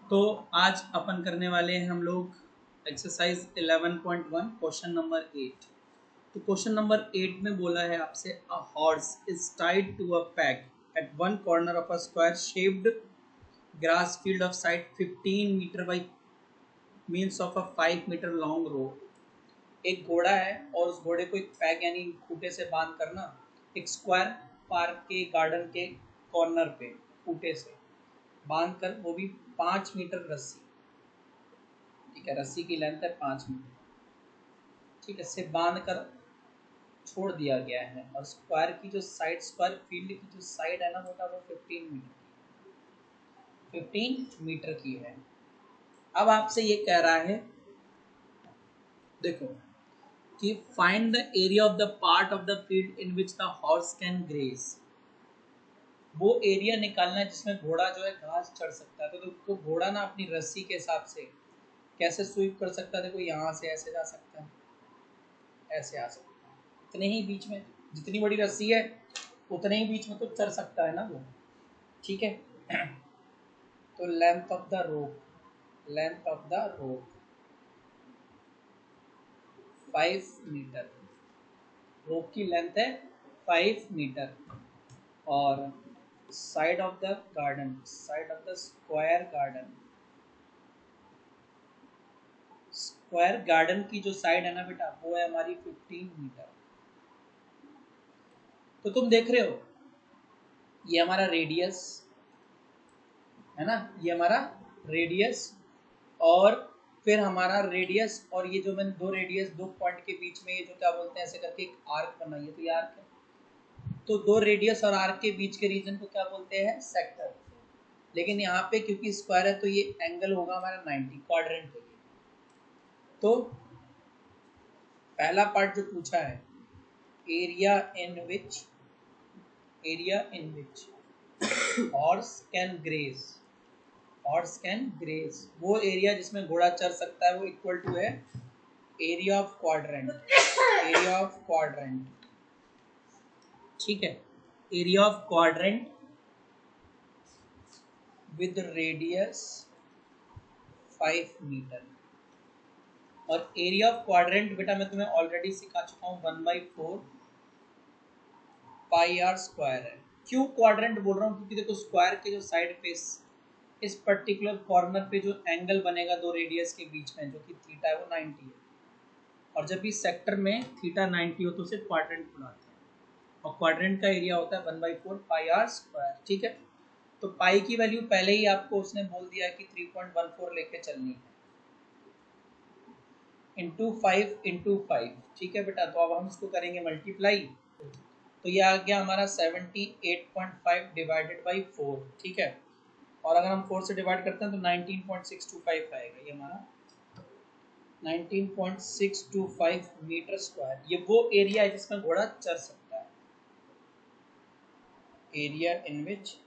तो आज अपन करने वाले हैं हम लोग एक्सरसाइज 11.1 क्वेश्चन नंबर 8। तो क्वेश्चन नंबर 8 में बोला है आपसे a horse is tied to a peg at one corner of a square shaped grass field of side 15 metre by means of a 5 metre long rope. एक घोड़ा है और उस घोड़े को एक पैक यानी खूटे से बांध कर ना एक स्क्वायर पार्क के गार्डन के कॉर्नर पे खूटे से बांध कर, वो भी 5 मीटर रस्सी, ठीक है, रस्सी की लेंथ है 5 मीटर, ठीक है, से बांध कर छोड़ दिया गया है। और स्क्वायर की जो साइड, स्क्वायर फील्ड की जो साइड है ना बेटा, वो 15 मीटर की है। अब आपसे ये कह रहा है, देखो, कि find the area of the part of the field in which the horse can graze. वो एरिया निकालना है जिसमें घोड़ा जो है घास चढ़ सकता है। तो घोड़ा ना अपनी रस्सी के हिसाब से कैसे स्वीप कर सकता है, देखो यहाँ से ऐसे जा सकता है, ऐसे आ सकता है, इतने ही बीच में, जितनी बड़ी रस्सी है उतने ही बीच में तो चढ़ सकता है ना वो, ठीक है। तो length of the rope, length of the rope 5 metre, rope की लेंथ है 5 मीटर। और side of the garden, side of the square garden, square garden की जो साइड है ना बेटा, वो है हमारी 15 मीटर। तो तुम देख रहे हो ये हमारा रेडियस है ना, ये हमारा रेडियस, और फिर हमारा रेडियस और ये जो मैंने दो रेडियस, दो पॉइंट के बीच में ये जो क्या बोलते हैं, ऐसे करके एक आर्क बनाई है, तो ये आर्क है। तो दो रेडियस और आर्क के बीच के रीजन को क्या बोलते हैं, सेक्टर। लेकिन यहाँ पे क्योंकि स्क्वायर है तो ये एंगल होगा हमारा 90, क्वाड्रेंट है। तो पहला पार्ट जो पूछा है, area in which, area in which horse can graze, horse can graze, वो एरिया जिसमें घोड़ा चढ़ सकता है, वो इक्वल टू है area of quadrant, area of quadrant, ठीक है, area of quadrant with radius 5 metre. और एरिया ऑफ क्वाड्रेंट बेटा मैं तुम्हें ऑलरेडी सिखा चुका हूँ, 1/4 पाई आर स्क्वायर है। क्यों क्वाड्रेंट बोल रहा हूँ, क्योंकि देखो स्क्वायर के जो साइड फेस, इस पर्टिकुलर कॉर्नर पे जो एंगल बनेगा दो रेडियस के बीच में, जो कि थीटा है, वो 90 है। और जब भी सेक्टर में थीटा 90 हो तो उसे क्वाड्रेंट बुलाते हैं। और क्वाड्रेंट का एरिया होता है 1/4 पाई आर स्क्वायर, ठीक है। तो पाई की वैल्यू पहले ही आपको उसने बोल दिया कि 3.14 लेके चलनी है, इंटू 5, ठीक है बेटा। तो अब हम इसको करेंगे मल्टीप्लाई, तो ये आ गया हमारा 78.5 डिवाइडेड बाई 4, ठीक है। और अगर हम 4 से डिवाइड करते हैं तो 19.625 आएगा, ये हमारा 19.625 मीटर स्क्वायर। ये वो एरिया है जिसमें घोड़ा चढ़ सकता है, area in which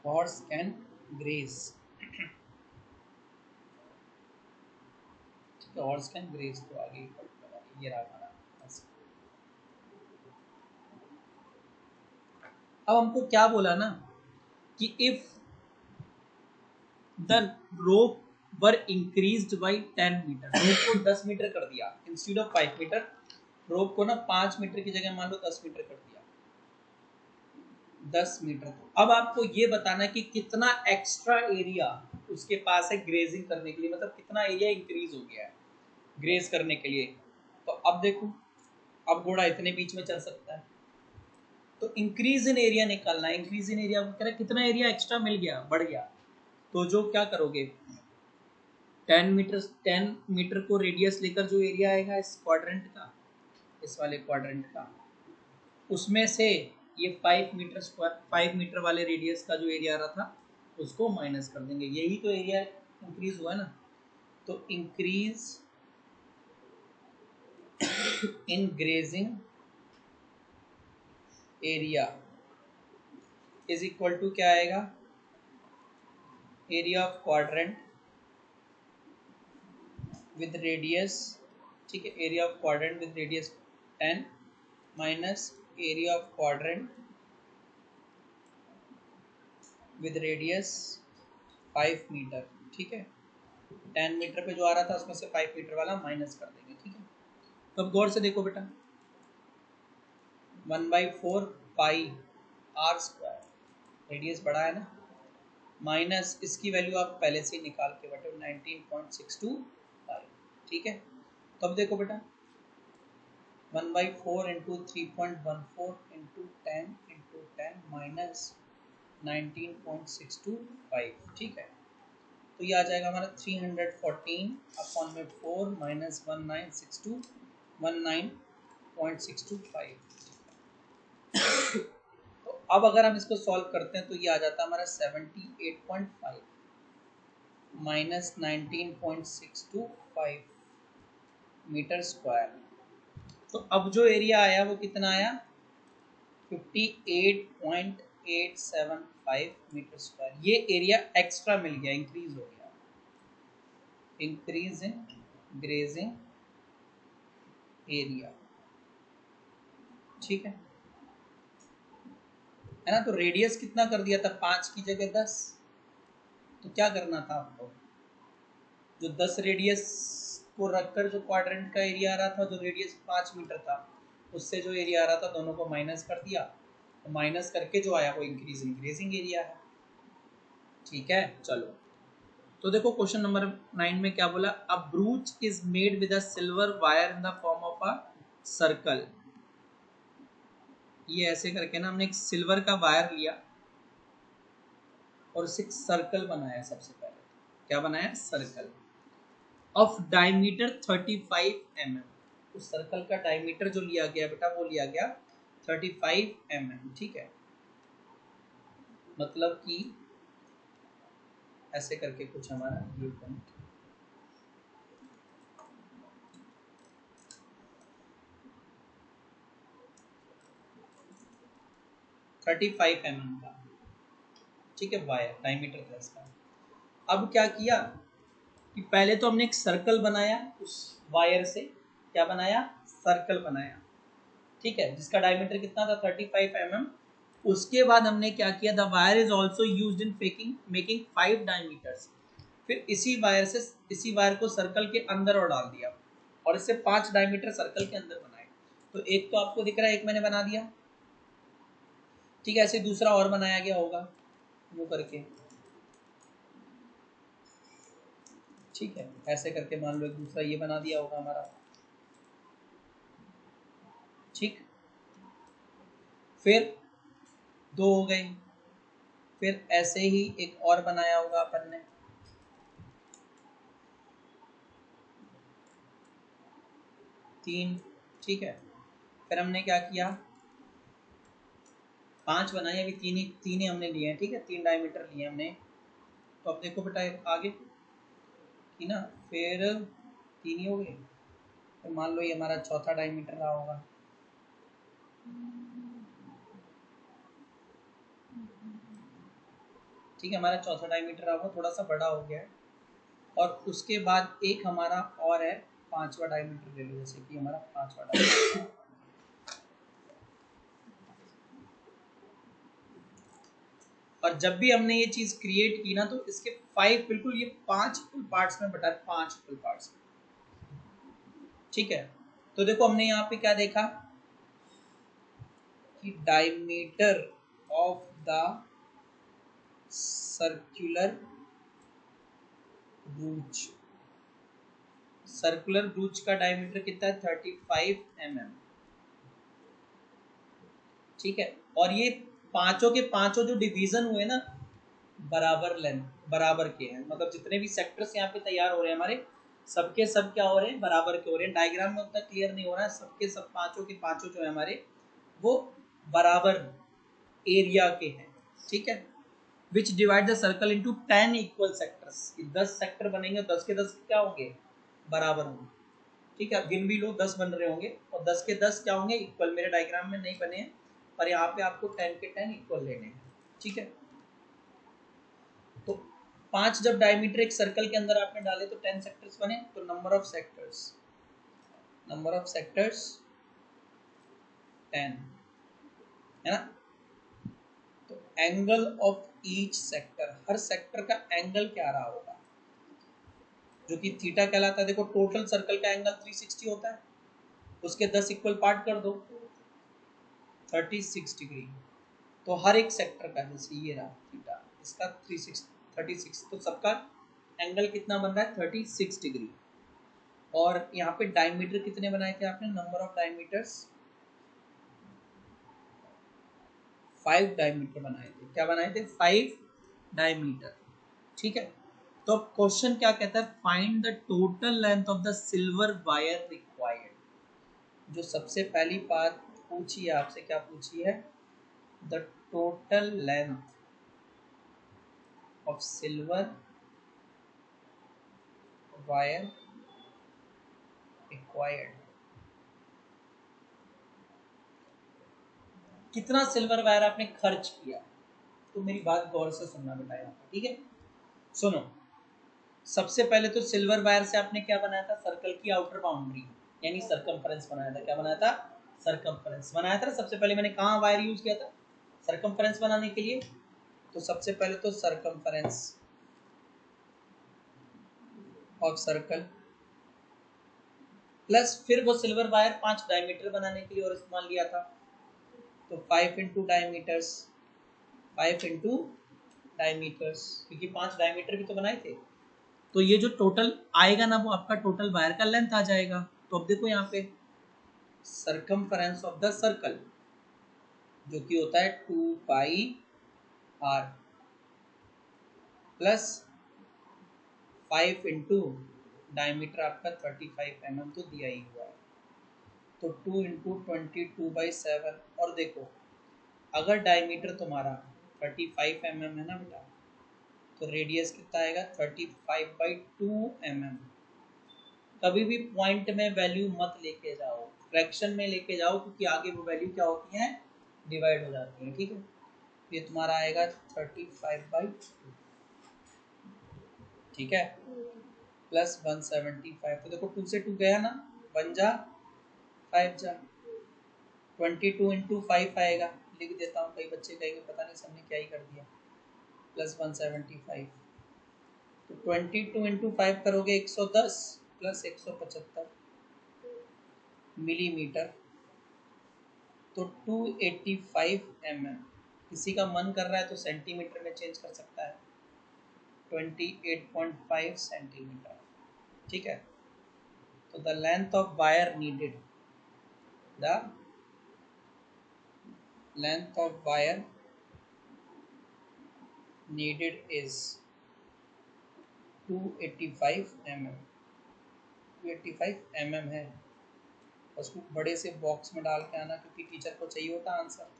horse can graze, horse can graze. तो आगे ये रहा हमारा। अब हमको क्या बोला ना कि if the rope were increased by 10 metre, rope को 10 मीटर कर दिया इंस्टेड ऑफ 5 मीटर, रोप को ना 5 मीटर की जगह मान लो 10 मीटर कर दिया, 10 मीटर। तो अब आपको ये बताना है कि कितना एक्स्ट्रा एरिया उसके पास है ग्रेजिंग करने के लिए, मतलब कितना एरिया इंक्रीज हो गया है ग्रेज करने के लिए। तो अब देखो, अब घोड़ा इतने बीच में चल सकता है, तो इंक्रीज इन एरिया निकालना है। इंक्रीज इन एरिया को कह रहा है कितना एरिया एक्स्ट्रा मिल गया, बढ़ गया। तो जो क्या करोगे, 10 मीटर को रेडियस लेकर जो एरिया आएगा इस क्वाड्रेंट का, इस वाले क्वाड्रेंट का, उसमें से ये 5 मीटर स्क्वायर, 5 मीटर वाले रेडियस का जो एरिया आ रहा था उसको माइनस कर देंगे। यही तो एरिया इंक्रीज हुआ ना। तो increase in grazing area is equal to क्या आएगा, area of quadrant with radius, ठीक है, area of quadrant with radius 10 minus area of quadrant with radius 5 metre, ठीक है। 10 मीटर पे जो आ रहा था उसमें से 5 मीटर वाला माइनस कर देंगे, ठीक है। तो अब गौर से देखो बेटा, 1/4 पाई आर स्क्वायर, रेडियस बड़ा है ना, माइनस इसकी वैल्यू आप पहले से ही निकाल के बैठे 19.625, ठीक है। तो अब देखो बेटा 1/4 इंटू 3.14 इंटू 10 माइनस 19.625, ठीक है। तो ये आ जाएगा हमारा 314 अपॉन में 4 माइनस 19.625। तो अब अगर हम इसको सॉल्व करते हैं तो ये आ जाता है हमारा 78.5 माइनस 19.625 मीटर स्क्वायर। तो अब जो एरिया आया वो कितना आया, 58.875 मीटर स्क्वायर। ये एरिया एक्स्ट्रा मिल गया, इंक्रीज हो गया, इंक्रीज इन ग्रेजिंग एरिया, ठीक है ना। तो रेडियस कितना कर दिया था, 5 की जगह 10। तो क्या करना था आपको, जो 10 रेडियस को रखकर जो क्वाड्रेंट का एरिया आ रहा था, जो रेडियस 5 मीटर था, उससे जो एरिया आ रहा था दोनों को माइनस कर दिया। तो माइनस करके जो आया वो इंक्रीज इंक्रीजिंग एरिया है, ठीक है। चलो तो देखो क्वेश्चन नंबर 9 में क्या बोला, a brooch is made with a silver wire in the form of a circle. ये ऐसे करके ना हमने एक सिल्वर का वायर लिया और उससे एक सर्कल बनाया। सबसे पहले क्या बनाया, सर्कल ऑफ डायमीटर 35 mm। उस सर्कल का डायमीटर जो लिया गया बेटा वो लिया गया 35 mm, ठीक है। मतलब कि ऐसे करके कुछ हमारा view point, thirty five mm का, ठीक है, वायर डायमीटर था इसका। अब क्या किया कि पहले तो हमने एक सर्कल बनाया, उस वायर से क्या बनाया, सर्कल बनाया, ठीक है, जिसका डायमीटर कितना था 35 mm। उसके बाद हमने क्या किया, the wire is also used in making 5 diameters. फिर इसी वायर को सर्कल के अंदर और डाल दिया और इससे 5 डायमीटर सर्कल के अंदर बनाए। तो एक तो आपको दिख रहा है, एक मैंने बना दिया, ठीक है। ऐसे दूसरा और बनाया गया होगा वो करके, ठीक है। ऐसे करके मान लो एक दूसरा ये बना दिया होगा हमारा, ठीक। फिर 2 हो गए, फिर ऐसे ही एक और बनाया होगा अपन ने, 3, ठीक है। फिर हमने क्या किया, 5 बनाए, अभी तीन ही हमने लिए हैं, ठीक है, 3 डायमीटर लिए हमने। तो अब देखो बेटा आगे की ना, फिर 3 ही हो गए। फिर मान लो ये हमारा चौथा डायमीटर रहा होगा, ठीक है। हमारा चौथा डायमीटर रहा होगा, थोड़ा सा बड़ा हो गया है। और उसके बाद एक हमारा और है 5वां डायमीटर, ले लो जैसे कि हमारा 5वां डायमीटर। और जब भी हमने ये चीज क्रिएट की ना तो इसके 5 बिल्कुल ये 5 इक्वल पार्ट्स में बटा, 5 इक्वल पार्ट्स में, ठीक है। तो देखो हमने यहाँ पे क्या देखा कि डायमीटर ऑफ द सर्कुलर ब्रूच का डायमीटर कितना है, 35 mm, ठीक है। और ये पांचों के पांचों जो डिवीजन हुए ना, बराबर लेंथ, बराबर के हैं। मतलब जितने भी सेक्टर्स यहाँ पे तैयार हो रहे हैं हमारे, सबके सब क्या हो रहे हैं, बराबर के हो रहे हैं। डायग्राम में उतना क्लियर नहीं हो रहा है, सबके सब पांचों के पांचों जो है हमारे वो बराबर एरिया के हैं, ठीक है। विच divide the circle into 10 equal sectors. 10 sector बनेंगे, 10 के 10 क्या होंगे, बराबर होंगे, ठीक है। अब गिन भी लो, 10 बन रहे होंगे और 10 के 10 क्या होंगे, इक्वल। मेरे डायग्राम में नहीं बने हैं पर यहाँ पे आपको 10 के 10 इक्वल लेने हैं, ठीक है। तो 5 जब डायमीटर एक सर्कल के अंदर आपने डाले तो 10 सेक्टर्स बने। तो नंबर ऑफ सेक्टर्स 10 है ना। तो angle of each sector, her sector का एंगल क्या रहा होगा, जो कि थीटा कहलाता है। देखो टोटल सर्कल का एंगल 360 होता है, उसके 10 इक्वल पार्ट कर दो 36 डिग्री। तो हर एक सेक्टर का, जैसे ये रहा थीटा, इसका 36, तो सबका एंगल कितना बन रहा है 36 डिग्री। और यहाँ पे डायमीटर कितने बनाए थे आपने, नंबर ऑफ डायमीटर्स 5 डायमीटर बनाए थे। क्या बनाए थे, 5 डायमीटर। ठीक है, तो क्वेश्चन क्या कहता है, find the total length of the silver wire required. जो सबसे पहली बात पूछी है आपसे, क्या पूछी है, the total length of silver wire required. कितना सिल्वर वायर आपने खर्च किया। तो मेरी बात गौर से सुनना बेटा यहाँ पे, ठीक है। सुनो, सबसे पहले तो सिल्वर वायर से आपने क्या बनाया था, सर्कल की आउटर बाउंड्री यानी सरकमफेरेंस बनाया था। क्या बनाया था, सरकमफेरेंस बनाया था। सबसे पहले मैंने कहाँ वायर यूज किया था, सरकमफेरेंस बनाने के लिए। तो सबसे पहले तो सरकमफेरेंस ऑफ सर्कल प्लस फिर वो सिल्वर वायर 5 डायमीटर बनाने के लिए और इस्तेमाल लिया था। तो 5 इंटू डायमीटर्स, 5 इंटू डायमीटर्स, क्योंकि 5 डायमीटर भी तो बनाए थे। तो ये जो टोटल आएगा ना, वो आपका टोटल वायर का लेंथ आ जाएगा। तो अब देखो यहाँ पे सरकमफेरेंस ऑफ द सर्कल जो कि होता है 2 पाई आर प्लस 5 इंटू डायमीटर आपका 35 mm तो दिया ही हुआ है। तो 2 इंटू 22/7। और देखो अगर डायमीटर तुम्हारा 35 mm है ना बेटा, तो रेडियस कितना आएगा 35/2 mm। कभी भी पॉइंट में वैल्यू मत लेके जाओ, फ्रैक्शन में लेके जाओ, क्योंकि आगे वो वैल्यू क्या होती है, डिवाइड हो जाती है। ठीक है, ये तुम्हारा आएगा 35/2, ठीक है, प्लस 175। तो देखो 2 से 2 गया ना, 1 जा 5 जा, 22 इंटू 5 आएगा। लिख देता हूँ, कई बच्चे कहेंगे पता नहीं सबने क्या ही कर दिया, प्लस 175। तो 22 इंटू 5 करोगे 110 प्लस 175 मिलीमीटर, तो 285 mm। किसी का मन कर रहा है तो सेंटीमीटर में चेंज कर सकता है, 28.5 सेंटीमीटर। ठीक है, तो the length of wire needed, the length of wire needed is 285 mm। 285 mm है, उसको बड़े से बॉक्स में डाल के आना, क्योंकि टीचर को चाहिए होता आंसर।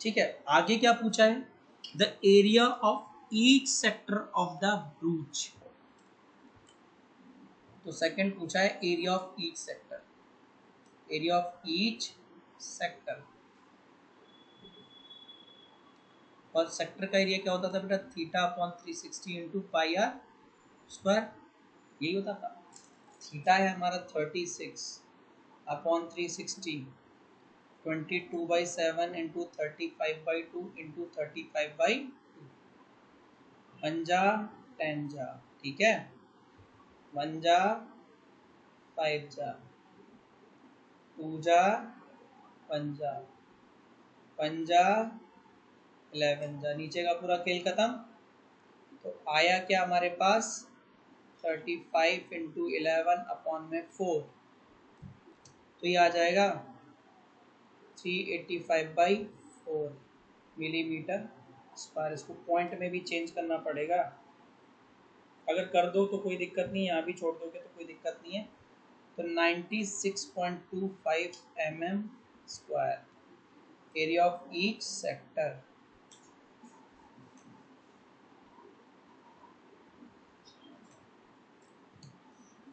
ठीक है, आगे क्या पूछा है, the area of each sector of the brooch. तो सेकंड पूछा है area of each sector, area of each sector. और सेक्टर का एरिया क्या होता था बेटा, theta upon 360 into pi are square, यही होता था। थीटा है हमारा 36 अपॉन 360, 22/7 इंटू 35/2 इंटू 35/2, 1 जा 10 जा, ठीक है, 1 जा 5 जा, 2 जा 1 जा, 1 जा 11 जा, नीचे का पूरा खेल खत्म। तो आया क्या हमारे पास 35 इंटू 11 अपॉन में 4, तो ये आ जाएगा 385/4 मिलीमीटर स्क्वायर। इसको पॉइंट में भी चेंज करना पड़ेगा, अगर कर दो तो कोई दिक्कत नहीं है, यहाँ भी छोड़ दोगे तो कोई दिक्कत नहीं है। तो 96.25 mm square area of each sector.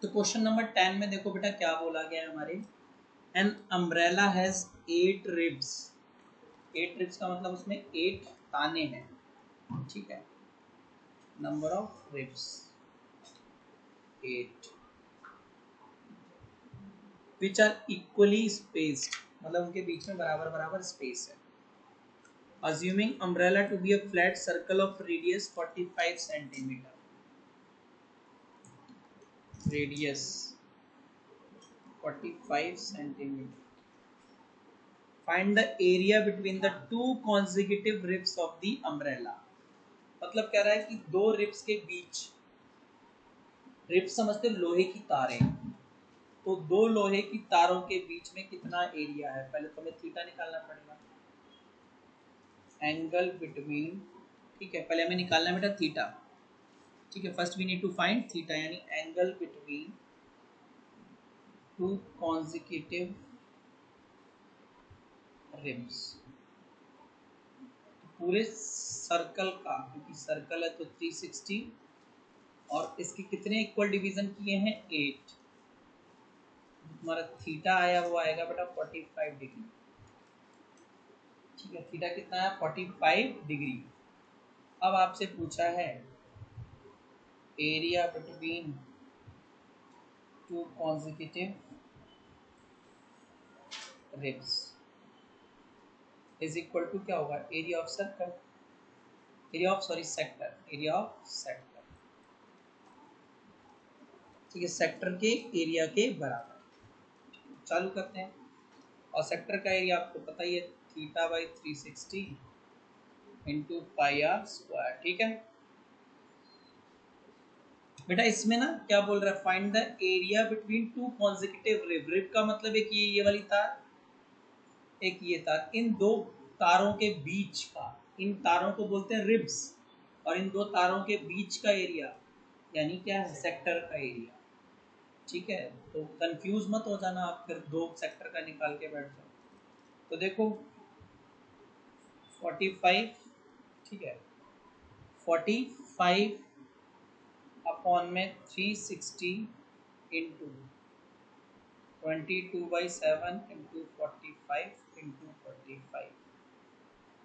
तो क्वेश्चन नंबर 10 में देखो बेटा क्या बोला गया है हमारे, an umbrella has 8 ribs. 8 ribs का मतलब उसमें 8 ताने हैं, ठीक है, number of ribs 8 which are equally spaced, मतलब उनके बीच में बराबर बराबर स्पेस है। Assuming umbrella to be a flat circle of radius 45 centimeter. Radius 45 centimeter. Find the area between the two consecutive ribs of the umbrella. मतलब कह रहा है कि दो रिब्स के बीच, रिब्स समझते लोहे की तारें, तो दो लोहे की तारों के बीच में कितना एरिया है। पहले तो हमें थीटा निकालना पड़ेगा, एंगल बिटवीन, ठीक है, पहले हमें निकालना है बेटा थीटा, ठीक है। First we need to find theta, यानी angle between two consecutive ribs. पूरे सर्कल का, क्योंकि सर्कल है तो 360, और इसके कितने इक्वल डिवीजन किए हैं 8, हमारा थीटा आया वो आएगा बेटा 45 डिग्री, ठीक है। थीटा कितना है 45 डिग्री। अब आपसे पूछा है area between two consecutive ribs is equal to क्या होगा, area of circle, area of sorry sector, area of sector, ठीक है, सेक्टर के एरिया के बराबर। चालू करते हैं, और सेक्टर का एरिया आपको पता ही है, theta by 360 into pi are square, ठीक है बेटा। इसमें ना क्या बोल रहा है, find the area between two consecutive rib. Rib का मतलब एक ये वाली तार, एक ये तार, इन दो तारों के बीच का, इन तारों को बोलते हैं रिब्स, और इन दो तारों के बीच का एरिया यानी क्या है, सेक्टर का एरिया, ठीक है। तो कंफ्यूज मत हो जाना आप, फिर दो सेक्टर का निकाल के बैठ जाओ। तो देखो 45, ठीक है, 45 अपॉन में 360 इंटू 22/7 इंटू 45 इंटू 45,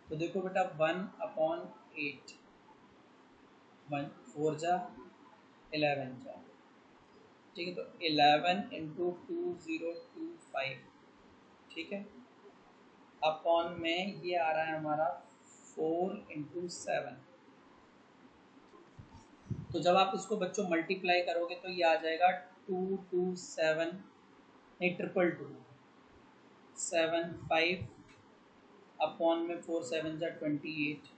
तो देखो बेटा 1/8, 1 4 जा 11 जा, ठीक है, तो 11 इंटू 2025, ठीक है, अपॉन में ये आ रहा है हमारा 4 इंटू 7। तो जब आप इसको बच्चों मल्टीप्लाई करोगे तो ये आ जाएगा 227, नहीं 222 अपॉन में 4 7 जा 28,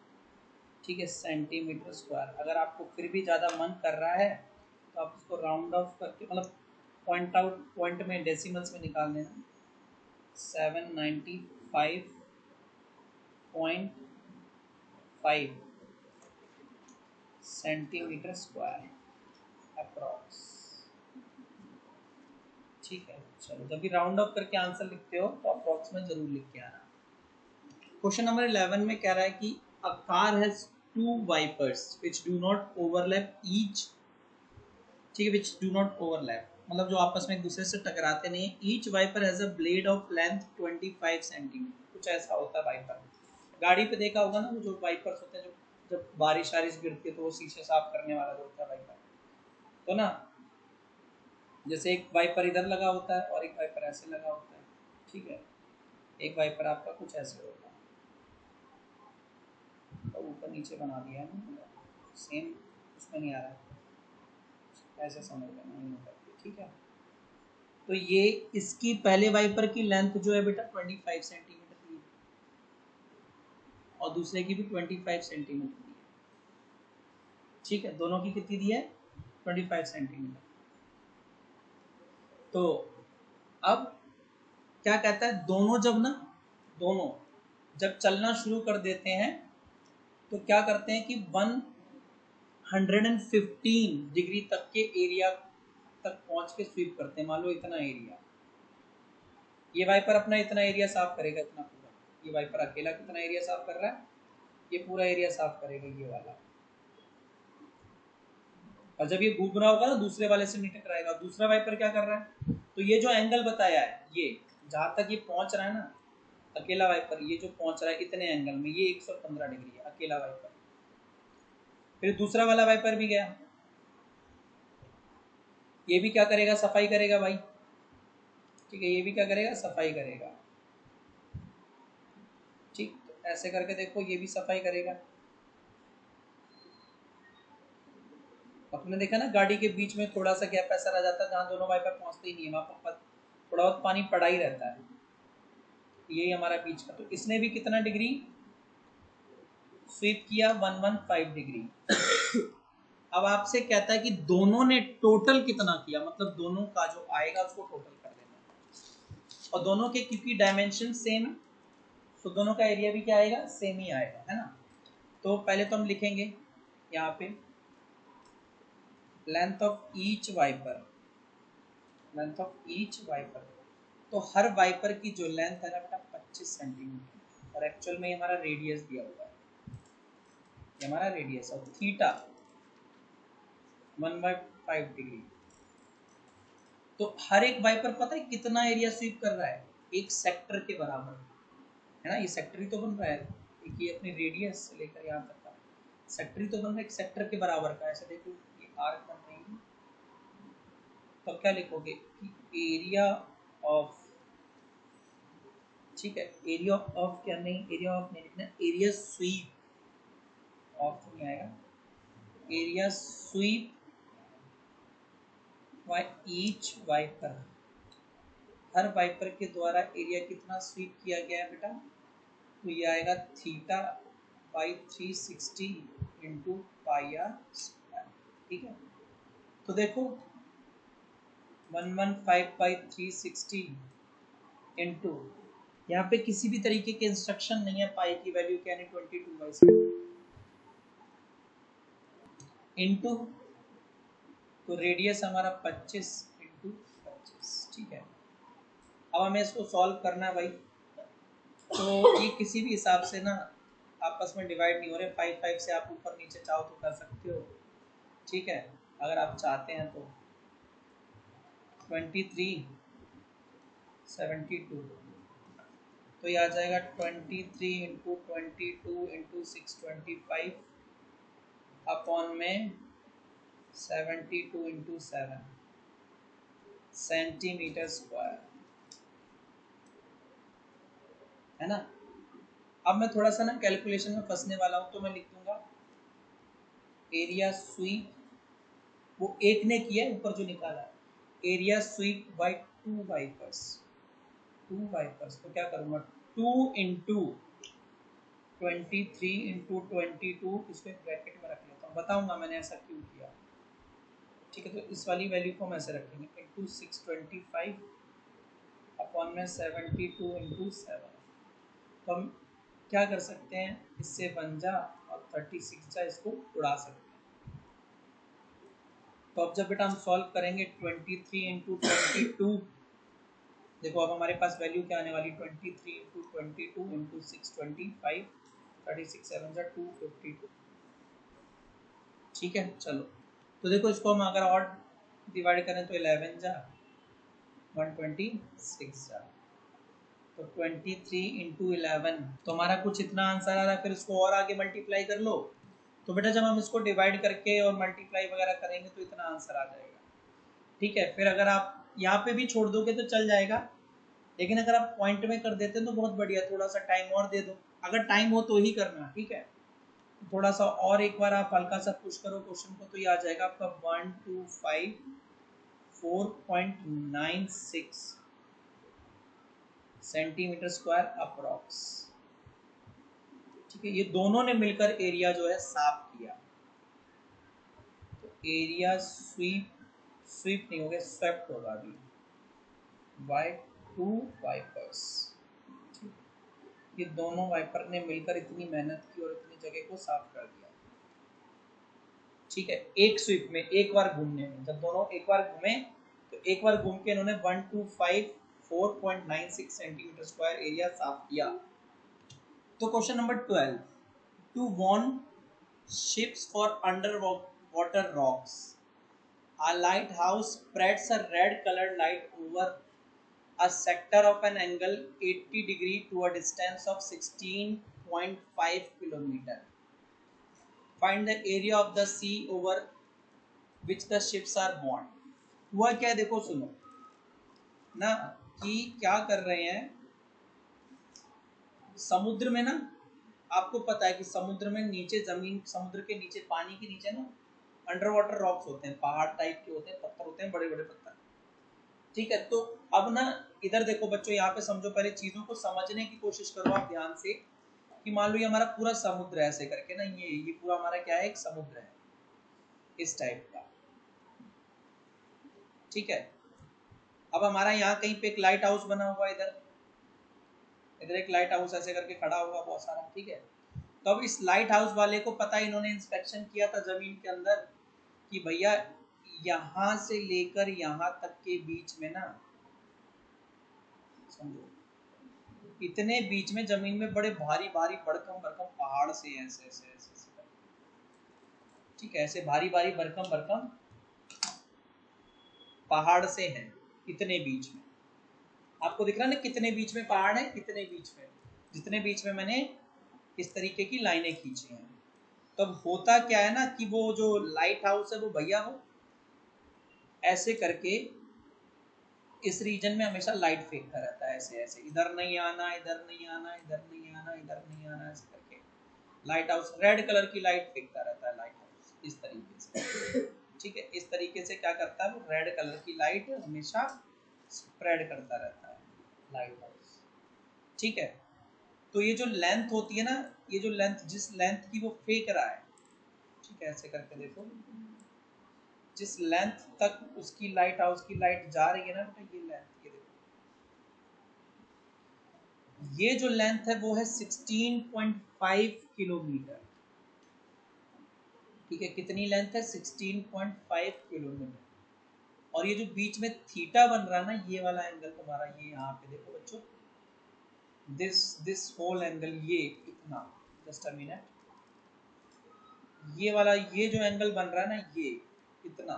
ठीक है, सेंटीमीटर स्क्वायर। अगर आपको फिर भी ज़्यादा मन कर रहा है तो आप इसको राउंड ऑफ करके, मतलब पॉइंट में डेसिमल्स में निकाल देना, 795.5 सेंटीमीटर स्क्वायर अप्रॉक्स, ठीक है। चलो जब भी राउंड ऑफ करके आंसर लिखते हो तो अप्रॉक्स में जरूर लिख के आना। क्वेश्चन नंबर 11 में कह रहा है कि a car has two wipers which do not overlap each, ठीक है, व्हिच डू नॉट ओवरलैप, मतलब जो आपस में एक दूसरे से टकराते नहीं है। Each wiper has a blade of length 25 centimetre, कुछ ऐसा होता है वाइपर। गाड़ी पे देखा होगा ना, वो जो वाइपर्स होते हैं, जो जब बारिश वारिश गिरती है तो वो शीशे साफ करने वाला जो होता है वाइपर, तो ना जैसे एक वाइपर इधर लगा होता है और एक वाइपर ऐसे लगा होता है, ठीक है। एक वाइपर आपका कुछ ऐसे होता है, तो ऊपर नीचे बना दिया है ना, सेम उसमें नहीं आ रहा है, ऐसे समझ लेना, नहीं होता, ठीक है। तो ये इसकी पहले वाइपर की लेंथ जो है बेटा 25 सेंटीमीटर की है, और दूसरे की भी 25 सेंटीमीटर की है, ठीक है। दोनों की कितनी दी है 25 सेंटीमीटर। तो अब क्या कहता है, दोनों जब चलना शुरू कर देते हैं तो क्या करते हैं कि 115 डिग्री तक के एरिया तक पहुंच के स्वीप करते हैं। मान लो इतना एरिया, ये वाइपर अपना इतना एरिया साफ करेगा, इतना पूरा, ये वाइपर अकेला कितना एरिया साफ कर रहा है, ये पूरा एरिया साफ करेगा ये वाला। और जब ये घूम रहा होगा ना दूसरे वाले से नहीं टकराएगा, दूसरा वाइपर क्या कर रहा है, तो ये जो एंगल बताया है, ये जहां तक ये पहुंच रहा है ना अकेला वाइपर, ये जो पहुंच रहा है इतने एंगल में, ये 115 डिग्री है अकेला वाइपर। फिर दूसरा वाला वाइपर भी गया, ये भी क्या करेगा, सफाई करेगा भाई, ठीक है, ये भी क्या करेगा, सफाई करेगा, ठीक। तो ऐसे करके देखो, ये भी सफाई करेगा। और तुमने देखा ना गाड़ी के बीच में थोड़ा सा गैप ऐसा रह जाता है जहाँ दोनों वाइपर पहुंचते ही नहीं है, वहां पर थोड़ा बहुत पानी पड़ा ही रहता है। यही हमारा बीच का, तो इसने भी कितना डिग्री स्वीप किया, 115 डिग्री। अब आपसे कहता है कि दोनों ने टोटल कितना किया, मतलब दोनों का जो आएगा उसको टोटल कर देना। और दोनों के क्योंकि डायमेंशन सेम है तो दोनों का एरिया भी क्या आएगा, सेम ही आएगा, है ना। तो पहले तो हम लिखेंगे यहाँ पे length of each wiper, length of each wiper. तो हर वाइपर की जो लेंथ है ना बेटा 25 सेंटीमीटर, और एक्चुअल में हमारा रेडियस दिया हुआ है, ये हमारा रेडियस और थीटा 1/5 डिग्री। तो हर एक वाइपर पता है कितना एरिया स्वीप कर रहा है, एक सेक्टर के बराबर, है ना। ये सेक्टर ही तो बन रहा है, एक ये अपनी रेडियस से लेकर यहाँ तक का सेक्टर ही तो बन रहा है, एक सेक्टर के बराबर का। ऐसे देखो ये आर्क बन रही है, तो क्या लिखोगे कि एरिया ऑफ, ठीक है, एरिया ऑफ क्या नहीं, एरिया ऑफ नहीं लिखना, एरिया स्वीप ऑफ तो नहीं आएगा, area sweep by each wiper. हर वाइपर के द्वारा एरिया कितना स्वीप किया गया है बेटा, तो ये आएगा theta by 360 into pi are square, ठीक है। तो देखो 115 बाई 360 इंटू, यहाँ पे किसी भी तरीके के इंस्ट्रक्शन नहीं है, पाई की वैल्यू क्या है 22/7 इंटू, तो रेडियस हमारा 25 इंटू 25, ठीक है। अब हमें इसको सॉल्व करना है भाई, तो ये किसी भी हिसाब से ना आपस में डिवाइड नहीं हो रहे, 5 से आप ऊपर नीचे चाहो तो कर सकते हो, ठीक है, अगर आप चाहते हैं तो। 23 72, तो ये आ जाएगा 23 इंटू 22 इंटू 625 अपॉन में 72 इंटू 7 सेंटीमीटर स्क्वायर, है ना। अब मैं थोड़ा सा ना कैलकुलेशन में फंसने वाला हूँ, तो मैं लिख दूंगा एरिया स्वीप, वो एक ने किया है ऊपर जो निकाला, area sweep by 2 wipers, 2 wipers, तो क्या करूँगा 2 इंटू 23 इंटू 22, इसको एक ब्रैकेट में रख लेता हूँ, बताऊंगा मैंने ऐसा क्यों किया, ठीक है। तो इस वाली वैल्यू को हम ऐसे रखेंगे इंटू 625 अपॉन में 72 इंटू 7। तो हम क्या कर सकते हैं, इससे 1 जा और 36 जा, इसको उड़ा सकते हैं। तो अब जब बेटा हम सॉल्व करेंगे 23 इंटू 22, देखो अब हमारे पास वैल्यू क्या आने वाली, 23 इंटू 22 इंटू 625, 36 7 जा 252, ठीक है। चलो तो देखो इसको हम अगर और डिवाइड करें तो 11 जा 126 जा, तो 23 इंटू 11, तो हमारा कुछ इतना आंसर आ रहा है। फिर इसको और आगे मल्टीप्लाई कर लो, तो बेटा जब हम इसको डिवाइड करके और मल्टीप्लाई वगैरह करेंगे तो इतना आंसर आ जाएगा, ठीक है। फिर अगर आप यहाँ पे भी छोड़ दोगे तो चल जाएगा, लेकिन अगर आप पॉइंट में कर देते हैं तो बहुत बढ़िया, थोड़ा सा टाइम और दे दो, अगर टाइम हो तो ही करना, ठीक है। थोड़ा सा और एक बार आप हल्का सा पुश करो क्वेश्चन को, तो ये आ जाएगा आपका 125 4.96 सेंटीमीटर स्क्वायर अप्रॉक्स, ठीक है। ये दोनों ने मिलकर एरिया जो है साफ किया, तो एरिया स्वीप नहीं हो गया, स्वेप्ट होगा अभी बाय 2 वाइपर्स, ये दोनों वाइपर ने मिलकर इतनी मेहनत की और इतनी जगह को साफ कर दिया, ठीक है। एक स्वीप में, एक बार घूमने में, जब दोनों एक बार घूमे तो एक बार घूम के इन्होंने 125 4.96 सेंटीमीटर स्क्वायर एरिया साफ किया। तो question number 12, to warn ships for underwater rocks, a lighthouse spreads a red colored light over a sector of an angle 80 degree to a distance of 16.5 kilometer. Find the area of the sea over which the ships are moored. हुआ क्या है देखो सुनो ना, कि क्या कर रहे हैं, समुद्र में ना आपको पता है कि समुद्र में नीचे जमीन, समुद्र के नीचे, पानी के नीचे ना अंडर वाटर रॉक्स होते हैं, पहाड़ टाइप के होते हैं, पत्थर होते हैं, बड़े बड़े पत्थर। ठीक है, तो अब ना इधर देखो बच्चों, यहाँ पे समझो, पहले चीजों को समझने की कोशिश करो आप ध्यान से, कि मान लो ये हमारा पूरा समुद्र है, ऐसे करके ना, ये पूरा हमारा क्या है, एक समुद्र है इस टाइप का। ठीक है, अब हमारा यहाँ कहीं पे एक लाइट हाउस बना हुआ है, इधर एक लाइट हाउस ऐसे करके खड़ा हुआ बहुत सारा। ठीक है, तो अब इस लाइट हाउस वाले को पता है, इन्होंने इंस्पेक्शन किया था जमीन के अंदर कि भैया यहाँ से लेकर यहाँ तक के बीच में ना, समझो, इतने बीच में जमीन में बड़े भारी भारी भड़कम भड़कम पहाड़ से ऐसे ऐसे ऐसे ऐसे। ठीक है, ऐसे भारी भारी भड़कम भड़कम पहाड़ से हैं इतने बीच में। आपको दिख रहा है ना कितने बीच में पहाड़ है, कितने बीच में, जितने बीच में मैंने इस तरीके की लाइनें खींची हैं। तब होता क्या है ना कि वो जो लाइट हाउस है वो भैया वो ऐसे करके इस रीजन में हमेशा लाइट फेंकता रहता है, ऐसे ऐसे, इधर नहीं आना, इधर नहीं आना, इधर नहीं आना, इधर नहीं आना, ऐसे करके लाइट हाउस रेड कलर की लाइट फेंकता रहता है, लाइट हाउस इस तरीके से। ठीक है, इस तरीके से क्या करता है वो, रेड कलर की लाइट हमेशा स्प्रेड करता रहता है लाइट हाउस। ठीक है, तो ये जो लेंथ होती है ना, ये जो लेंथ, जिस लेंथ की वो फेंक रहा है, ठीक है, ऐसे करके देखो, जिस लेंथ तक उसकी लाइट हाउस की लाइट जा रही है ना बेटा, ये लेंथ, ये देखो, ये जो लेंथ है वो है 16.5 किलोमीटर। ठीक है, कितनी लेंथ है, 16.5 किलोमीटर। और ये जो बीच में थीटा बन रहा है ना, ये वाला एंगल तुम्हारा, ये यहाँ पे देखो बच्चों, दिस होल एंगल, ये इतना, जस्ट अ मिनट, ये वाला, ये जो एंगल बन रहा है ना, ये इतना,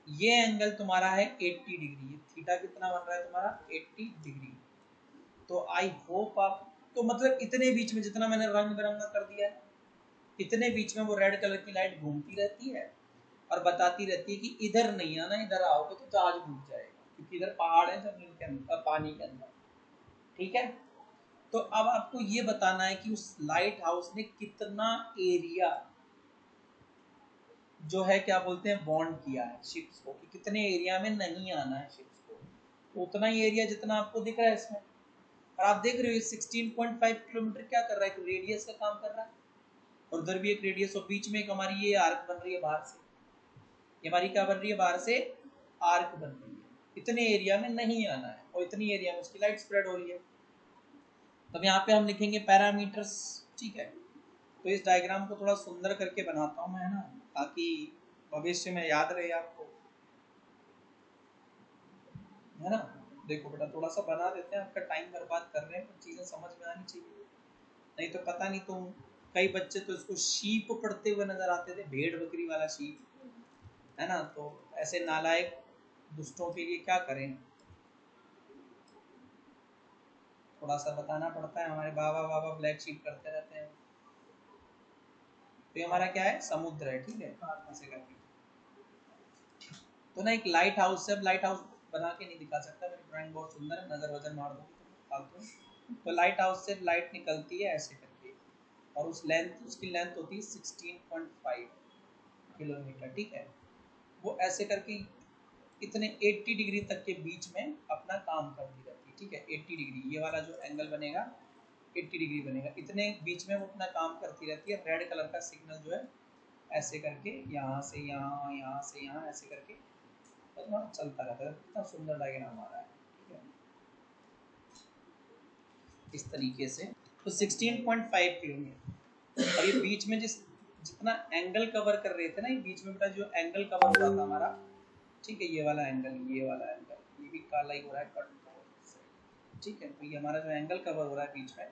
ये एंगल तुम्हारा है 80 डिग्री। ये थीटा कितना बन रहा है तुम्हारा, 80 डिग्री। तो आई होप आप, तो मतलब इतने बीच में जितना मैंने रंग बिरंगा कर दिया है, इतने बीच में वो रेड कलर की लाइट घूमती रहती है और बताती रहती है कि इधर नहीं आना, इधर आओगे तो जहाज डूब जाएगा, क्योंकि इधर पहाड़ है जमीन के अंदर, पानी के अंदर। ठीक है, तो अब आपको ये बताना है कि उस लाइट हाउस ने कितना एरिया जो है क्या बोलते हैं बॉन्ड किया है शिप्स को, कि कितने एरिया में नहीं आना है शिप्स को। तो उतना ही एरिया जितना आपको दिख रहा है इसमें, और आप देख रहे हो 16.5 किलोमीटर क्या कर रहा है, एक रेडियस का काम कर रहा है, और उधर भी एक रेडियस, और बीच में एक हमारी ये आर्क बन रही है बाहर से, ये हमारी क्या बन रही है, बाहर से आर्क बन रही है। इतने एरिया में नहीं आना है और इतनी एरिया में उसकी लाइट स्प्रेड हो रही है। तब यहाँ पे हम लिखेंगे पैरामीटर्स। ठीक है, तो इस डायग्राम को थोड़ा सुंदर करके बनाता हूँ मैं, है ना, ताकि भविष्य में याद रहे आपको, है ना। देखो बेटा, थोड़ा सा बना देते हैं, आपका टाइम बर्बाद कर रहे हैं, तो चीज़ें समझ में आनी चाहिए, नहीं तो पता नहीं तुम, कई बच्चे तो इसको शीप पढ़ते हुए नजर आते थे, भेड़ बकरी वाला शीप, है ना। तो ऐसे नालायक दुष्टों के लिए क्या करें, थोड़ा सा बताना पड़ता है। हमारे बाबा बाबा ब्लैक शीप करते रहते हैं। तो ये हमारा क्या है, समुद्र है। ठीक है, ऐसे करके, तो ना एक लाइट हाउस है, लाइट हाउस बना के नहीं दिखा सकता, मेरी ड्राइंग बहुत सुंदर है, नजर वजन मार दूंगी तो फालतू। तो लाइट हाउस से लाइट निकलती है ऐसे करके, और उस लेंथ, उसकी लेंथ होती है 16.5 किलोमीटर। ठीक है, वो ऐसे करके इतने 80 डिग्री तक के बीच में अपना काम करती रहती है। ठीक है, 80 डिग्री, ये वाला जो एंगल बनेगा 80 डिग्री बनेगा, इतने बीच में वो अपना काम करती रहती है। रेड कलर का सिग्नल जो है ऐसे करके यहाँ से यहाँ, यहाँ से यहाँ, ऐसे करके चलता रहता है। कितना सुंदर डायग्राम आ रहा है। ठीक है, इस तरीके से, तो 16.5 किलोमीटर, और ये बीच में जितना एंगल कवर कर रहे थे ना, ये बीच में बेटा जो एंगल कवर हो रहा था हमारा, ठीक है, ये वाला एंगल, ये वाला एंगल, ये भी काला ही हो रहा है कट। ठीक है, तो ये हमारा जो एंगल कवर हो रहा है बीच में,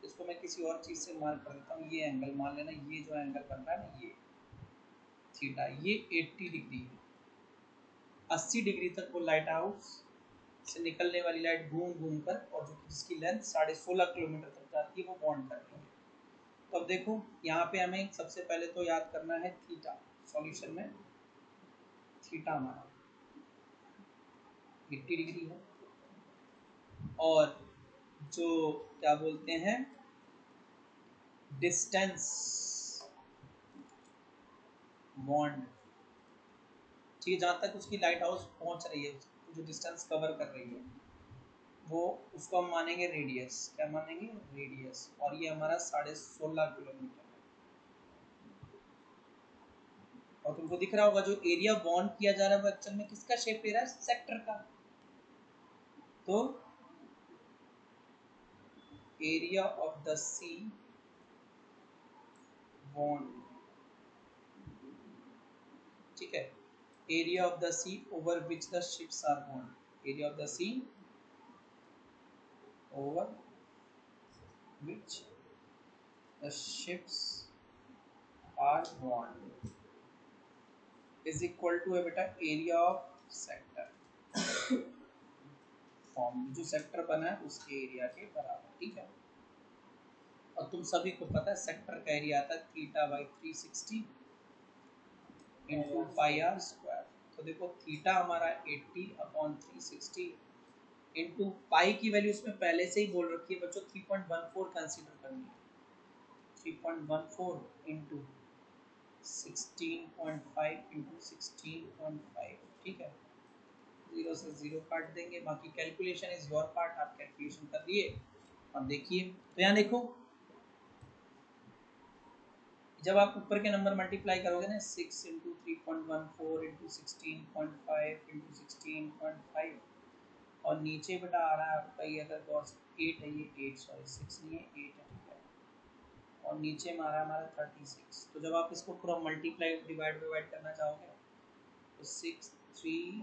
इसको मैं किसी और चीज़ से मार्क कर देता हूँ। ये एंगल मान लेना, ये जो एंगल बन रहा है ना, ये थीटा, ये 80 डिग्री है। 80 डिग्री तक वो लाइट हाउस से निकलने वाली लाइट घूम घूम कर, और जो जिसकी लेंथ 16.5 किलोमीटर तक जाती है, वो बॉन्ड कर रही है। तो अब देखो, यहाँ पे हमें सबसे पहले तो याद करना है थीटा। सॉल्यूशन में थीटा हमारा 80 डिग्री है, और जो क्या बोलते हैं डिस्टेंस बॉन्ड, ठीक है, जहाँ तक उसकी लाइट हाउस पहुँच रही है, जो डिस्टेंस कवर कर रही है, वो उसको हम मानेंगे रेडियस। क्या मानेंगे? रेडियस। और ये हमारा 16.5 किलोमीटर है। और तुमको दिख रहा होगा जो एरिया बॉन्ड किया जा रहा है वो एक्चुअल में किसका शेप ले रहा है? सेक्टर का। तो area of the sea bound, ठीक है, area of the sea over which the ships are bound, area of the sea over which the ships are bound is equal to है बेटा एरिया ऑफ सेक्टर, फॉर्म जो sector बना है उसके area के बराबर, ठीक है। और तुम सभी को पता है सेक्टर का एरिया आता है theta by 360 into pi are square. तो देखो थीटा हमारा 80 अपॉन 360 इंटू पाई की वैल्यू उसमें पहले से ही बोल रखी है बच्चों, 3.14 कंसीडर करनी है। 3.14 इंटू 16.5 इंटू 16.5, ठीक है। 0 से 0 काट देंगे, बाकी कैलकुलेशन इज योर पार्ट, आप कैलकुलेशन कर लिए। अब देखिए तो यहाँ देखो जब आप ऊपर के नंबर मल्टीप्लाई करोगे ना, 6 इंटू 3.14 इंटू 16.5 इंटू 16.5, और नीचे बेटा आ रहा है आपका ये अगर कॉस 8 है, ये 8 सॉरी 6 नहीं है 8 है, ठीक है। और नीचे में आ रहा है हमारा 36। तो जब आप इसको पूरा मल्टीप्लाई डिवाइड करना चाहोगे तो 6 3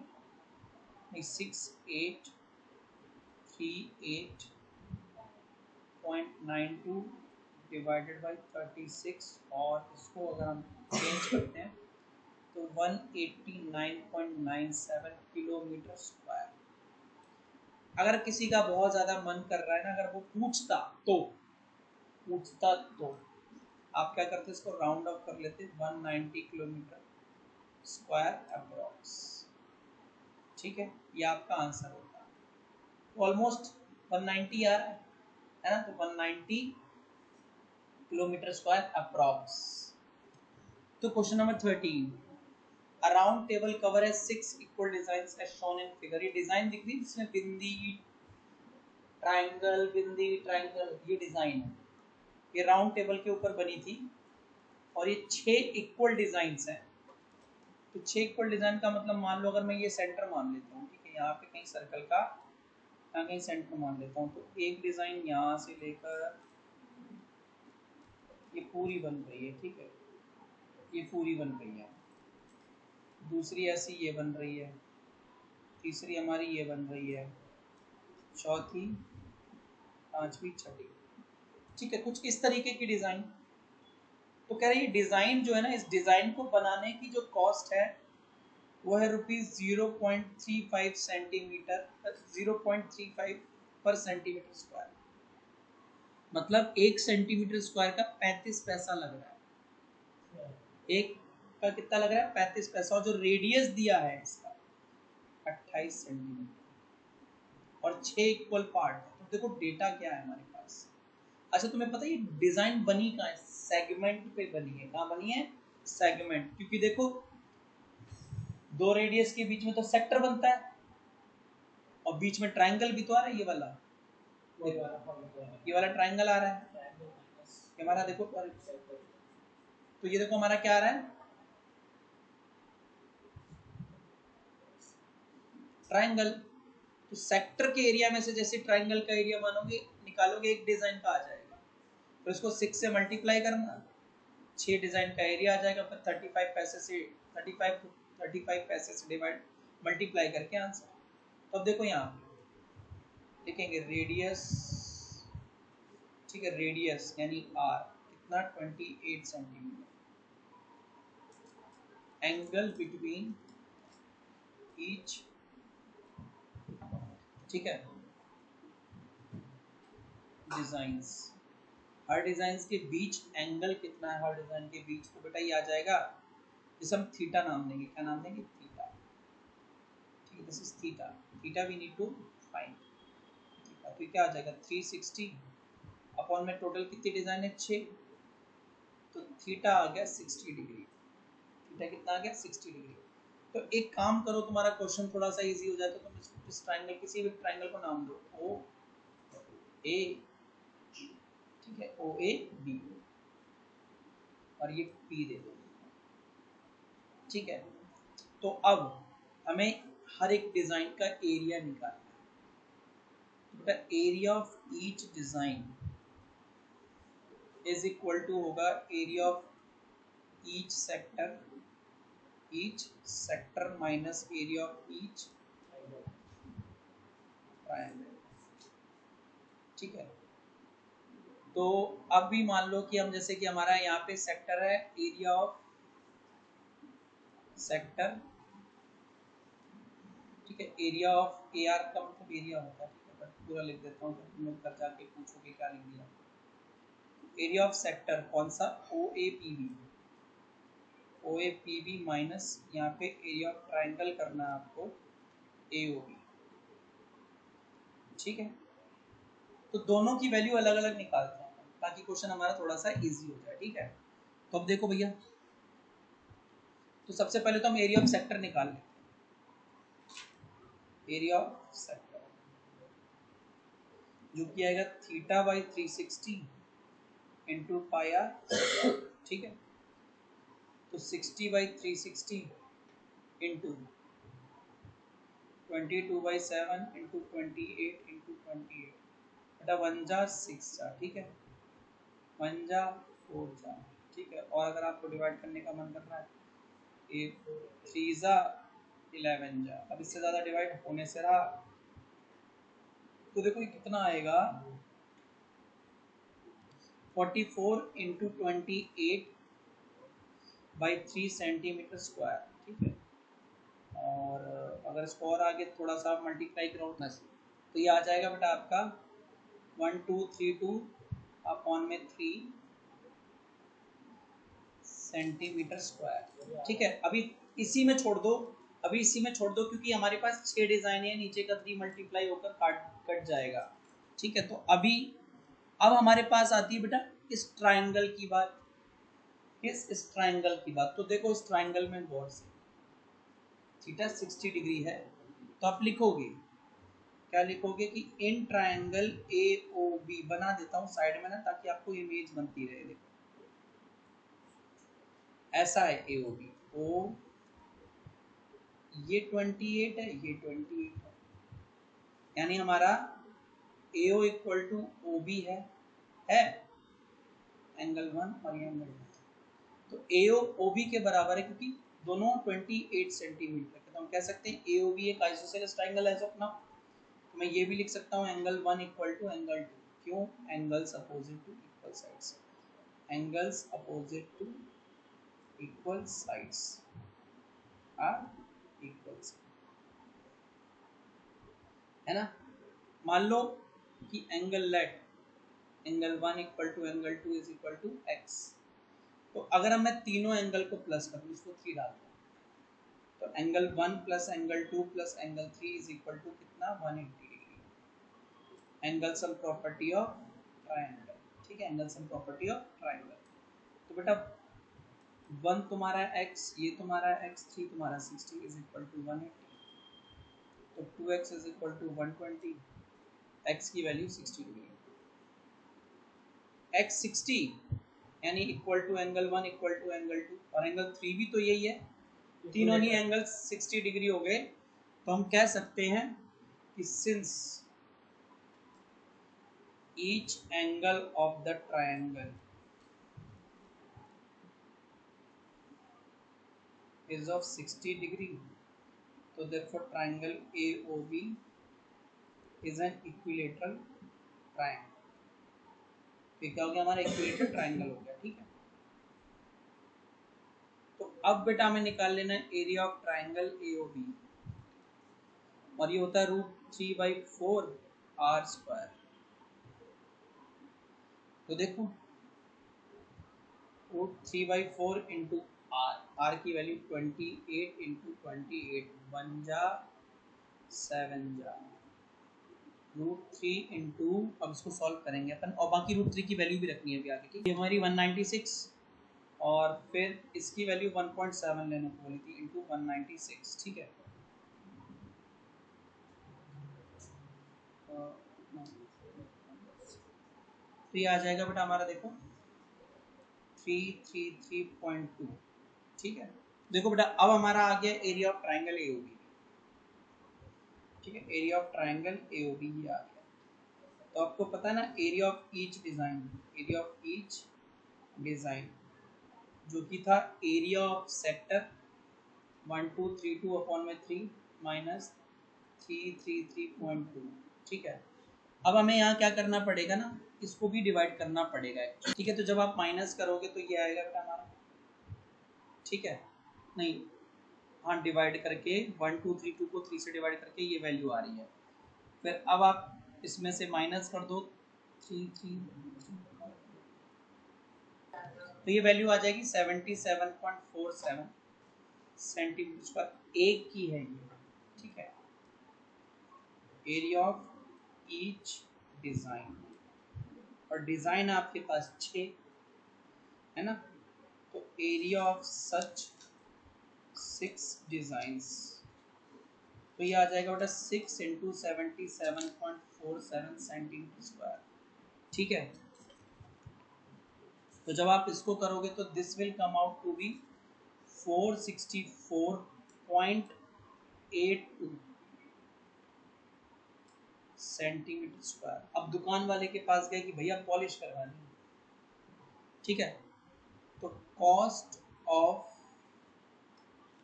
नहीं 6 8 3 8.92 डिवाइडेड बाई 36, और इसको अगर हम चेंज करते हैं तो 189.97 किलोमीटर स्क्वायर। अगर किसी का बहुत ज़्यादा मन कर रहा है ना, अगर वो पूछता तो आप क्या करते इसको राउंड ऑफ कर लेते 190 किलोमीटर स्क्वायर अप्रॉक्स, ठीक है। ये आपका आंसर होता है। ऑलमोस्ट 190 आ रहा है ना, तो 190 किलोमीटर स्क्वायर अप्रॉक्स। तो question number 13, a round table cover has 6 equal designs as shown in figure। ये डिजाइन दिख रही है जिसमें बिंदी ट्रायंगल ये डिजाइन है, ये राउंड टेबल के ऊपर बनी थी और ये 6 इक्वल डिजाइन्स हैं। तो 6 इक्वल डिजाइन का मतलब मान लो अगर मैं ये सेंटर मान लेता हूँ, ठीक है, यहाँ पे कहीं सर्कल का यहाँ कहीं सेंटर मान लेता हूँ, तो एक डिजाइन यहाँ से लेकर ये पूरी बन रही है, ठीक है, ये पूरी बन रही है। दूसरी ऐसी ये बन रही है, तीसरी हमारी ये बन रही है, चौथी, पांचवी, छठी, ठीक है, कुछ इस तरीके की डिजाइन। तो कह रही है डिजाइन जो है ना, इस डिजाइन को बनाने की जो कॉस्ट है वो है ₹0.35 सेंटीमीटर 0.35 पर सेंटीमीटर स्क्वायर। मतलब 1 सेंटीमीटर स्क्वायर का 35 पैसा लग रहा है। एक का कितना लग रहा है? 35 पैसा। और जो रेडियस दिया है इसका 28 सेंटीमीटर और 6 इक्वल पार्ट है। तो देखो डेटा क्या है हमारे पास। अच्छा तुम्हें पता है ये डिजाइन बनी कहाँ है? सेगमेंट पे बनी है। कहाँ बनी है? सेगमेंट। क्योंकि देखो दो रेडियस के बीच में तो सेक्टर बनता है और बीच में ट्रायंगल भी तो आ रहा है, ये वाला ट्रायंगल आ रहा है ये हमारा। देखो तो ये देखो हमारा क्या आ रहा है? ट्रायंगल। तो सेक्टर के एरिया में से जैसे ट्रायंगल का एरिया मानोगे निकालोगे एक डिजाइन का आ जाएगा, तो इसको 6 से मल्टीप्लाई करना, 6 डिजाइन का एरिया आ जाएगा, फिर 35 पैसे से 35 पैसे से डिवाइड मल्टीप्लाई करके आंसर। तो अब देखो यहाँ लिखेंगे रेडियस, ठीक है, रेडियस यानी आर कितना 28 सेंटीमीटर, एंगल बिटवीन ईच, ठीक है, डिजाइंस, हर डिजाइन के बीच एंगल कितना है, हर डिजाइन के बीच, तो बेटा ये आ जाएगा जिसे हम थीटा नाम देंगे। क्या नाम देंगे? थीटा, ठीक है, this is theta. Theta we need to find. तो क्या आ जाएगा 360 अपॉन में टोटल कितनी डिजाइन है? 6, थीटा आ गया 60 डिग्री। थीटा कितना आ गया 60 डिग्री। तो एक काम करो, तुम्हारा क्वेश्चन थोड़ा सा इजी हो जाए तो तुम इस ट्रायंगल, किसी भी ट्रायंगल को नाम दो, ओ ए, ठीक है, ओ ए बी, और ये पी दे दो, ठीक है। तो अब हमें हर एक डिजाइन का एरिया निकालना है। तो area of each design is equal to होगा area of each sector minus area of each triangle, ठीक है। तो अब भी मान लो कि हम, जैसे कि हमारा यहाँ पे सेक्टर है, एरिया ऑफ सेक्टर, ठीक है, एरिया ऑफ ए आर का मतलब एरिया होता है, ठीक है, बट पूरा लिख देता हूँ, तुम लोग घर जाके पूछोगे क्या लिख दिया। एरिया ऑफ सेक्टर कौन सा, O A P B, O A P B minus यहाँ पे एरिया ऑफ ट्राइंगल करना है आपको, ए ओ बी, ठीक है। तो दोनों की वैल्यू अलग अलग निकालते हैं ताकि क्वेश्चन हमारा थोड़ा सा इजी हो जाए, ठीक है। तो अब देखो भैया, तो सबसे पहले तो हम एरिया ऑफ सेक्टर निकाल लेते हैं। एरिया ऑफ सेक्टर जो कि आएगा theta by 360 into pi r, ठीक है। तो 60 बाई 360 इंटू 22/7 इंटू 28 इंटू 28, बेटा 1 जा 6 जा, ठीक है, 1 जा 4 जा, ठीक है। और अगर आपको डिवाइड करने का मन कर रहा है, 3 जा 11 जा, अब इससे ज़्यादा डिवाइड होने से रहा, तो देखो ये कितना आएगा, 44 इंटू 28 बाई 3 सेंटीमीटर स्क्वायर, ठीक है। और अगर इसको और आगे थोड़ा सा मल्टीप्लाई करो तो ये आ जाएगा बेटा आपका 1232 अपॉन में 3 सेंटीमीटर स्क्वायर, ठीक है। अभी इसी में छोड़ दो, अभी इसी में छोड़ दो, क्योंकि हमारे पास 6 डिजाइन है, नीचे का 3 मल्टीप्लाई होकर कट जाएगा, ठीक है। तो अभी अब हमारे पास आती है बेटा इस ट्रायंगल की बात, इस ट्रायंगल की बात। तो देखो इस ट्रायंगल में गौर से, थीटा 60 डिग्री है, तो आप लिखोगे क्या, लिखोगे कि in triangle A O B, बना देता हूं साइड में ना ताकि आपको इमेज बनती रहे। देखो ऐसा है ए ओ बी, ओ ये 28 है, ये 28 है, यानी हमारा A O equal to O B है एंगल 1 और ये एंगल 2। तो ए ओ ओ बी के बराबर है, क्योंकि दोनों 28 सेंटीमीटर के, तो हम कह सकते हैं ए ओ बी एक आइसोसेलेस ट्रायंगल है। अपना तो मैं ये भी लिख सकता हूँ एंगल 1 इक्वल टू एंगल 2, क्यों, angles opposite to equal sides, angles opposite to equal sides are equals, है ना। मान लो कि angle let angle 1 equal to angle 2 is equal to x, तो अगर हम मैं तीनों एंगल को प्लस कर दूं, इसको 3 डाल दूं, तो angle 1 plus angle 2 plus angle 3 is equal to कितना, 180 degree. Angle sum property of triangle, ठीक है, angle sum property of triangle. तो बेटा 1 तुम्हारा x, ये तुम्हारा x, 3 तुम्हारा 60 इज इक्वल टू 180, तो 2x is equal to 120, x की वैल्यू 60 डिग्री, x 60 यानी equal to angle 1 equal to angle 2, और एंगल 3 भी तो यही है, तीनों ही एंगल 60 डिग्री हो गए। तो हम कह सकते हैं कि since each angle of the triangle is of 60 degree, so therefore triangle AOB is an equilateral triangle। तो क्या हो गया, हमारा इक्विलेटरल ट्रायंगल हो गया, ठीक है। तो अब बेटा हमें निकाल लेना है एरिया ऑफ ट्रायंगल AOB, और ये होता है √3/4 r स्क्वायर। तो देखो √3/4 इंटू r की वैल्यू 28 इंटू 28, 1 जा 7 जा, √3 इंटू, अब इसको सॉल्व करेंगे अपन, और बाकी √3 की वैल्यू भी रखनी है अभी आगे, ठीक है। हमारी 196 और फिर इसकी वैल्यू 1.7 लेने को बोली थी इंटू 196, ठीक है। तो ये आ जाएगा बेटा हमारा, देखो 333.2, ठीक है। देखो बेटा अब हमारा आ गया एरिया ऑफ ट्राइंगल एओबी, ठीक है, एरिया ऑफ ट्राइंगल एओबी ये आ गया। तो आपको पता है ना area of each design, area of each design जो कि था एरिया ऑफ सेक्टर 1232 अपॉन में 3 माइनस 333.2, ठीक है। अब हमें यहाँ क्या करना पड़ेगा ना, इसको भी डिवाइड करना पड़ेगा, ठीक है। तो जब आप माइनस करोगे तो ये आएगा बेटा हमारा, ठीक है, नहीं हाँ डिवाइड करके 1232 को 3 से डिवाइड करके ये वैल्यू आ रही है। फिर अब आप इसमें से माइनस कर दो 3 तो ये वैल्यू आ जाएगी 77.47 सेंटीमीटर स्क्वायर, एक की है ये, ठीक है। एरिया ऑफ ईच डिजाइन, और डिजाइन आपके पास 6 है ना, तो एरिया ऑफ सच 6 डिजाइंस, तो ये आ जाएगा बेटा 6 इंटू 77.47 सेंटीमीटर स्क्वायर, ठीक है। तो जब आप इसको करोगे तो this will come out to be 464.82 centimetre square. अब दुकान वाले के पास गए कि भैया पॉलिश करवानी है, ठीक है। तो कॉस्ट ऑफ,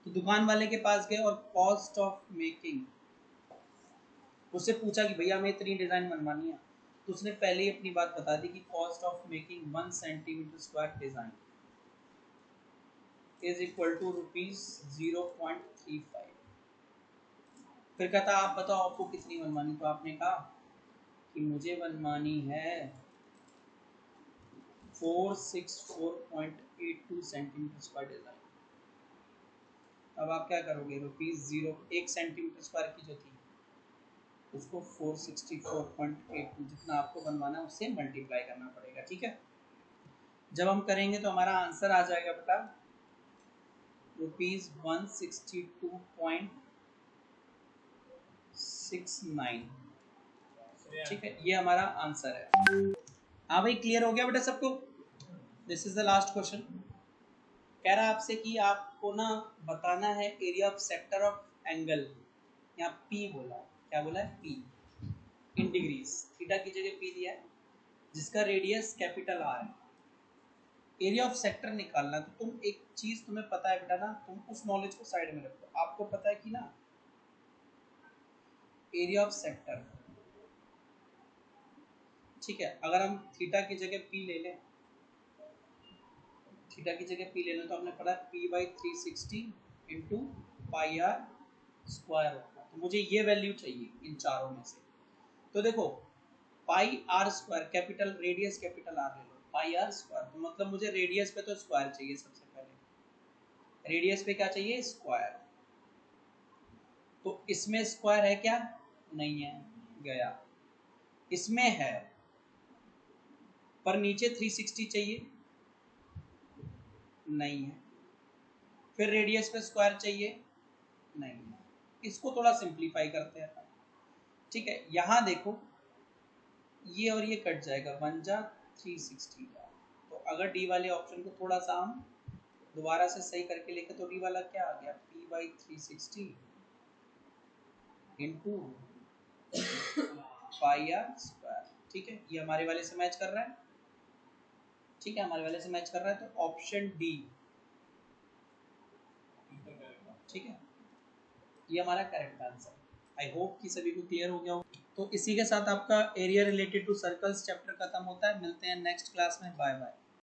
तो दुकान वाले के पास गए और कॉस्ट ऑफ मेकिंग, उससे पूछा कि भैया हमें इतनी डिजाइन बनवानी है, तो उसने पहले ही अपनी बात बता दी कि cost of making 1 centimetre square design is equal to ₹0.35। फिर कहता आप बताओ आपको कितनी बनवानी, तो आपने कहा कि मुझे बनवानी है 464.82 सेंटीमीटर स्क्वायर डिजाइन। अब आप क्या करोगे, ₹0 1 सेंटीमीटर स्क्वायर की जो थी उसको 464.82 जितना आपको बनवाना है उससे मल्टीप्लाई करना पड़ेगा, ठीक है। जब हम करेंगे तो हमारा आंसर आ जाएगा बेटा ₹162.69, ठीक है, ये हमारा आंसर है। हाँ भाई क्लियर हो गया बेटा सबको। This is the last question. कह रहा है आपसे कि आपको ना बताना है area of sector of angle, यहाँ पी बोला है, क्या बोला है, पी इन डिग्रीज, थीटा की जगह पी दिया है, जिसका रेडियस कैपिटल आर है। एरिया ऑफ सेक्टर निकालना, तो तुम एक चीज तुम्हें पता है बेटा ना, तुम उस नॉलेज को साइड में रखो। आपको पता है कि ना एरिया ऑफ सेक्टर, ठीक है, अगर हम थीटा की जगह पी ले लें, थीटा की जगह पी ले लें, तो हमने पढ़ा P/360 into pi are square होगा। तो मुझे ये वैल्यू चाहिए इन चारों में से। तो देखो pi are square, capital radius capital R ले लो, पाई आर स्क्वायर, तो मतलब मुझे रेडियस पे तो स्क्वायर चाहिए सबसे पहले, रेडियस पे क्या चाहिए, स्क्वायर। तो इसमें स्क्वायर है क्या, नहीं है, गया। इसमें है पर नीचे 360 चाहिए, नहीं है। फिर रेडियस पे स्क्वायर चाहिए, नहीं है। इसको थोड़ा सिंप्लीफाई करते हैं, ठीक है। यहाँ देखो ये और ये कट जाएगा, बन जा 360 का। तो अगर डी वाले ऑप्शन को थोड़ा सा हम दोबारा से सही करके लिखे तो डी वाला क्या आ गया, P/360 into pi are square, ठीक है। ये हमारे वाले से मैच कर रहा है, ठीक है, हमारे वाले से मैच कर रहा है, तो ऑप्शन डी, ठीक है, ये हमारा करेक्ट आंसर। आई होप कि सभी को क्लियर हो गया हो। तो इसी के साथ आपका area related to circles chapter खत्म होता है। मिलते हैं नेक्स्ट क्लास में, बाय बाय।